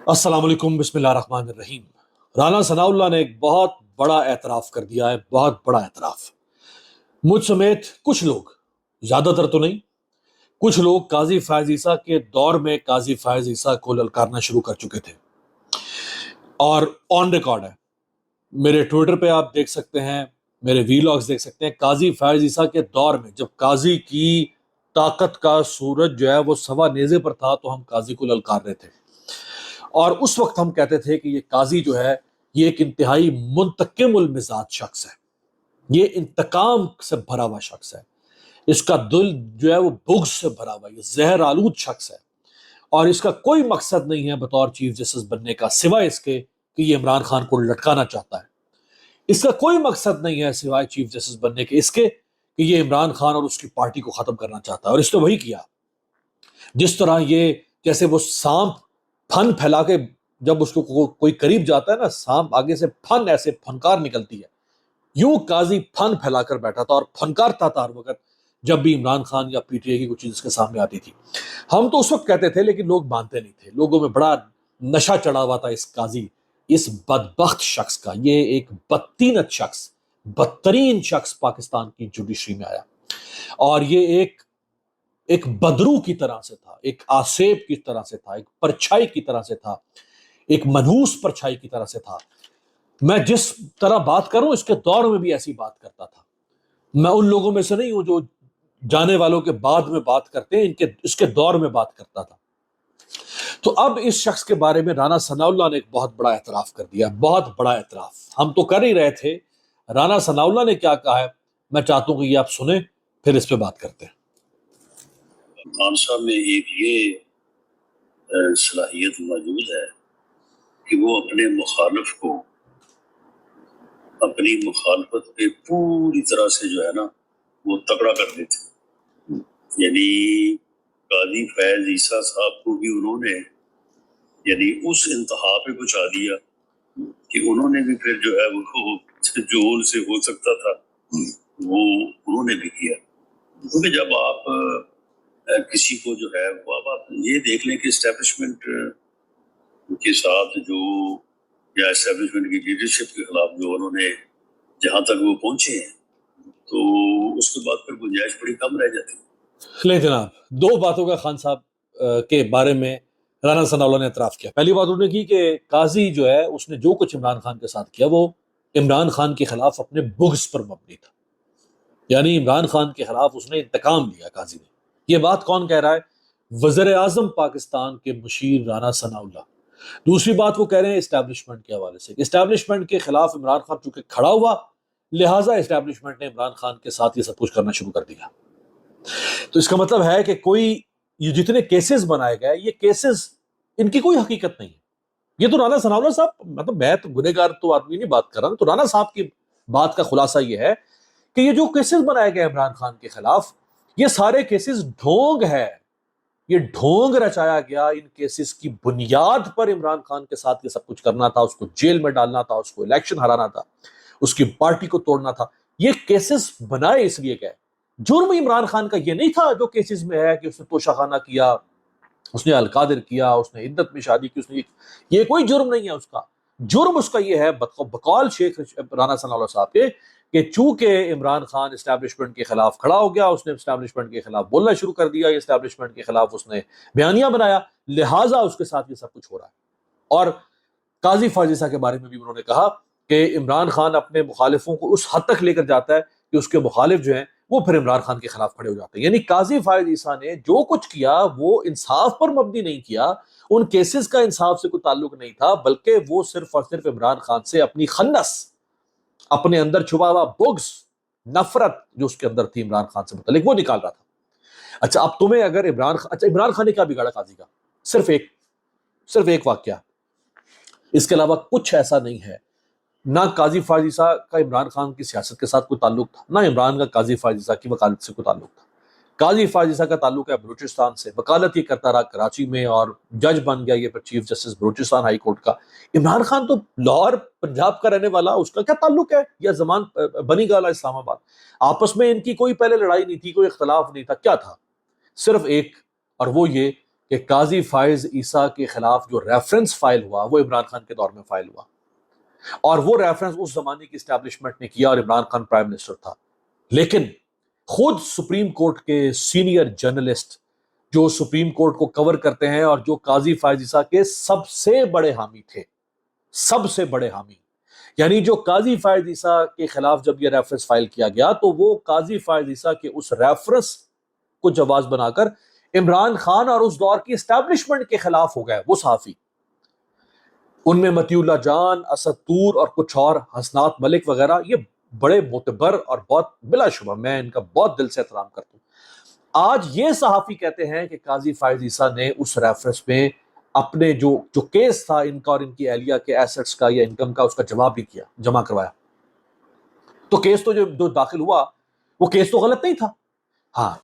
अस्सलाम वालेकुम, बिस्मिल्लाह रहमान रहीम। राना सनाउल्लाह ने एक बहुत बड़ा एतराफ़ कर दिया है, बहुत बड़ा एतराफ़। मुझ समेत कुछ लोग, ज़्यादातर तो नहीं, कुछ लोग काजी फ़ायज़ ईसा के दौर में काजी फ़ायज़ ईसा को ललकारना शुरू कर चुके थे और ऑन रिकॉर्ड है। मेरे ट्विटर पे आप देख सकते हैं, मेरे वीलॉग्स देख सकते हैं। काजी फ़ायज़ ईसा के दौर में जब काजी की ताकत का सूरज जो है वो सवा नेज़े पर था, तो हम काजी को ललकार रहे थे और उस वक्त हम कहते थे कि ये काजी जो है ये एक इंतहाई मुंतकिमुल मिजाज शख्स है, ये इंतकाम से भरा हुआ शख्स है, इसका दिल जो है वो बुग़्ज़ से भरा हुआ, ये जहर आलूद शख्स है और इसका कोई मकसद नहीं है बतौर चीफ जस्टिस बनने का सिवाय इसके कि ये इमरान खान को लटकाना चाहता है। इसका कोई मकसद नहीं है सिवाय चीफ जस्टिस बनने के इसके कि ये इमरान खान और उसकी पार्टी को खत्म करना चाहता है। और इसने वही किया। जिस तरह ये, जैसे वो सांप फन फैला के जब उसको कोई करीब जाता है ना, सांप आगे से फन ऐसे फनकार निकलती है, यूं काजी फन फैलाकर बैठा था और फनकारता था हर वक्त जब भी इमरान खान या पीटीआई की कुछ चीज इसके सामने आती थी। हम तो उस वक्त कहते थे, लेकिन लोग मानते नहीं थे। लोगों में बड़ा नशा चढ़ा हुआ था इस काजी, इस बदबख्त शख्स का। ये एक बदतीनत शख्स, बदतरीन शख्स पाकिस्तान की जुडिशरी में आया और ये एक बदरू की तरह से था, एक आसेब की तरह से था, एक परछाई की तरह से था, एक मनहूस परछाई की तरह से था। मैं जिस तरह बात करूं, इसके दौर में भी ऐसी बात करता था। मैं उन लोगों में से नहीं हूं जो जाने वालों के बाद में बात करते हैं, इसके दौर में बात करता था। तो अब इस शख्स के बारे में राना सनाउल्लाह ने एक बहुत बड़ा एतराफ कर दिया, बहुत बड़ा एतराफ। हम तो कर ही रहे थे, राना सनाउल्लाह ने क्या कहा है मैं चाहता हूं कि ये आप सुने, फिर इस पे बात करते हैं। खान साहब में एक ये सलाहियत मौजूद है कि वो अपने मुखालिफ को अपनी मुखालफत पे पूरी तरह से जो है ना वो तगड़ा कर देते। यानी काजी फैज ईसा साहब को भी उन्होंने यानी उस इंतहा पे पहुंचा दिया कि उन्होंने भी फिर जो है वो जो उनसे हो सकता था वो उन्होंने भी किया। क्योंकि जब आप किसी को जो है वो अब आप ये देख लें कि एस्टेब्लिशमेंट के साथ जो या एस्टेब्लिशमेंट की लीडरशिप के खिलाफ जो उन्होंने जहां तक वो पहुंचे हैं, तो उसके बाद फिर गुंजाइश बड़ी कम रह जाती है। ले जनाब, दो बातों का खान साहब के बारे में राना सनाउल्लाह ने एतराफ़ किया। पहली बात उन्होंने की कि काजी जो है उसने जो कुछ इमरान खान के साथ किया वो इमरान खान के खिलाफ अपने बुग़्ज़ पर मबनी था, यानी इमरान खान के खिलाफ उसने इंतकाम लिया काजी ने। ये बात कौन कह रहा है? वज़ीर आज़म पाकिस्तान के मुशीर राना सनाउल्लाह। दूसरी बात वो कह रहे हैं इस्टेब्लिशमेंट के हवाले से। इस्टेब्लिशमेंट के खिलाफ इमरान खान चूंकि खड़ा हुआ, लिहाजा इस्टेब्लिशमेंट ने इमरान खान के साथ ये सब कुछ करना शुरू कर दिया। तो इसका मतलब है कि कोई ये जितने केसेस बनाए गए, ये केसेस इनकी कोई हकीकत नहीं है। ये तो राना सनाउल्लाह साहब, मतलब मैं तो गुनहगार तो आदमी नहीं बात कर रहा, तो राना साहब की बात का खुलासा ये है कि ये जो केसेस बनाए गए इमरान खान के खिलाफ, ये सारे केसेस ढोंग है। ये ढोंग रचाया गया। इन केसेस की बुनियाद पर इमरान खान के साथ ये सब कुछ करना था, उसको जेल में डालना था, उसको इलेक्शन हराना था, उसकी पार्टी को तोड़ना था। ये केसेस बनाए इसलिए गए। जुर्म इमरान खान का ये नहीं था जो केसेस में है कि उसने तोशाखाना किया, उसने अलकादिर किया, उसने इद्दत में शादी की, उसने ये कोई जुर्म नहीं है उसका। जुर्म उसका ये है बकौल शेख राना सनाउल्लाह साहब के कि चूंकि इमरान खान इस्टेब्लिशमेंट के खिलाफ खड़ा हो गया, उसने इस्टेब्लिशमेंट के खिलाफ बोलना शुरू कर दिया, इस्टेब्लिशमेंट के खिलाफ उसने बयानिया बनाया, लिहाजा उसके साथ ये सब कुछ हो रहा है। और काजी फ़ायज़ ईसा के बारे में भी उन्होंने कहा कि इमरान खान अपने मुखालिफों को उस हद तक लेकर जाता है कि उसके मुखालिफ जो हैं वो फिर इमरान खान के खिलाफ खड़े हो जाते हैं। यानी काजी फ़ायज़ ईसा ने जो कुछ किया वो इंसाफ पर मबनी नहीं किया, उन केसेस का इंसाफ से कोई ताल्लुक नहीं था, बल्कि वो सिर्फ और सिर्फ इमरान खान से अपनी खन्नस, अपने अंदर छुपा हुआ बुग़्ज़, नफरत जो उसके अंदर थी इमरान खान से मुतालिक, वो निकाल रहा था। अच्छा, अब तुम्हें अगर इमरान खान ने क्या बिगाड़ा काजी का? सिर्फ एक वाकया, इसके अलावा कुछ ऐसा नहीं है। ना काजी फ़ायज़ ईसा का इमरान खान की सियासत के साथ कोई ताल्लुक था, ना इमरान का काजी फ़ायज़ ईसा की वकालत से कोई ताल्लुक था। काजी फ़ायज़ ईसा का ताल्लुक है बलूचिस्तान से, वकालत ये करता रहा कराची में और जज बन गया ये फिर chief justice Balochistan high court का। इमरान खान तो लाहौर पंजाब का रहने वाला, उसका क्या ताल्लुक है या जमान बनी गाला इस्लामाबाद? आपस में इनकी कोई पहले लड़ाई नहीं थी, कोई इख्तलाफ नहीं था, क्या था? सिर्फ एक, और वो ये کہ قاضی فائز عیسیٰ کے خلاف جو ریفرنس فائل ہوا وہ عمران خان کے دور میں فائل ہوا، اور وہ ریفرنس اس زمانے کی اسٹیبلشمنٹ نے کیا اور عمران خان پرائم منسٹر تھا۔ لیکن خود سپریم کورٹ کے سینئر جرنلسٹ جو سپریم کورٹ کو کور کرتے ہیں اور جو قاضی فائز عیسیٰ کے سب سے بڑے حامی تھے، سب سے بڑے حامی، یعنی جو قاضی فائز عیسیٰ کے خلاف جب یہ ریفرنس فائل کیا گیا تو وہ قاضی فائز عیسیٰ کے اس ریفرنس کو جواز بنا کر عمران خان اور اس دور کی اسٹیبلشمنٹ کے خلاف ہو گئے وہ صحافی۔ ان میں مطیع اللہ جان، اسد طور اور کچھ اور، حسنات ملک وغیرہ، یہ بڑے معتبر اور بہت بلا شبہ میں ان کا بہت دل سے احترام کرتا ہوں۔ آج یہ صحافی کہتے ہیں کہ قاضی فائز عیسیٰ نے اس ریفرنس میں اپنے جو کیس تھا ان کا اور ان کی اہلیہ کے ایسٹس کا یا انکم کا، اس کا جواب نہیں کیا، جمع کروایا۔ تو کیس تو جو داخل ہوا وہ کیس تو غلط نہیں تھا، ہاں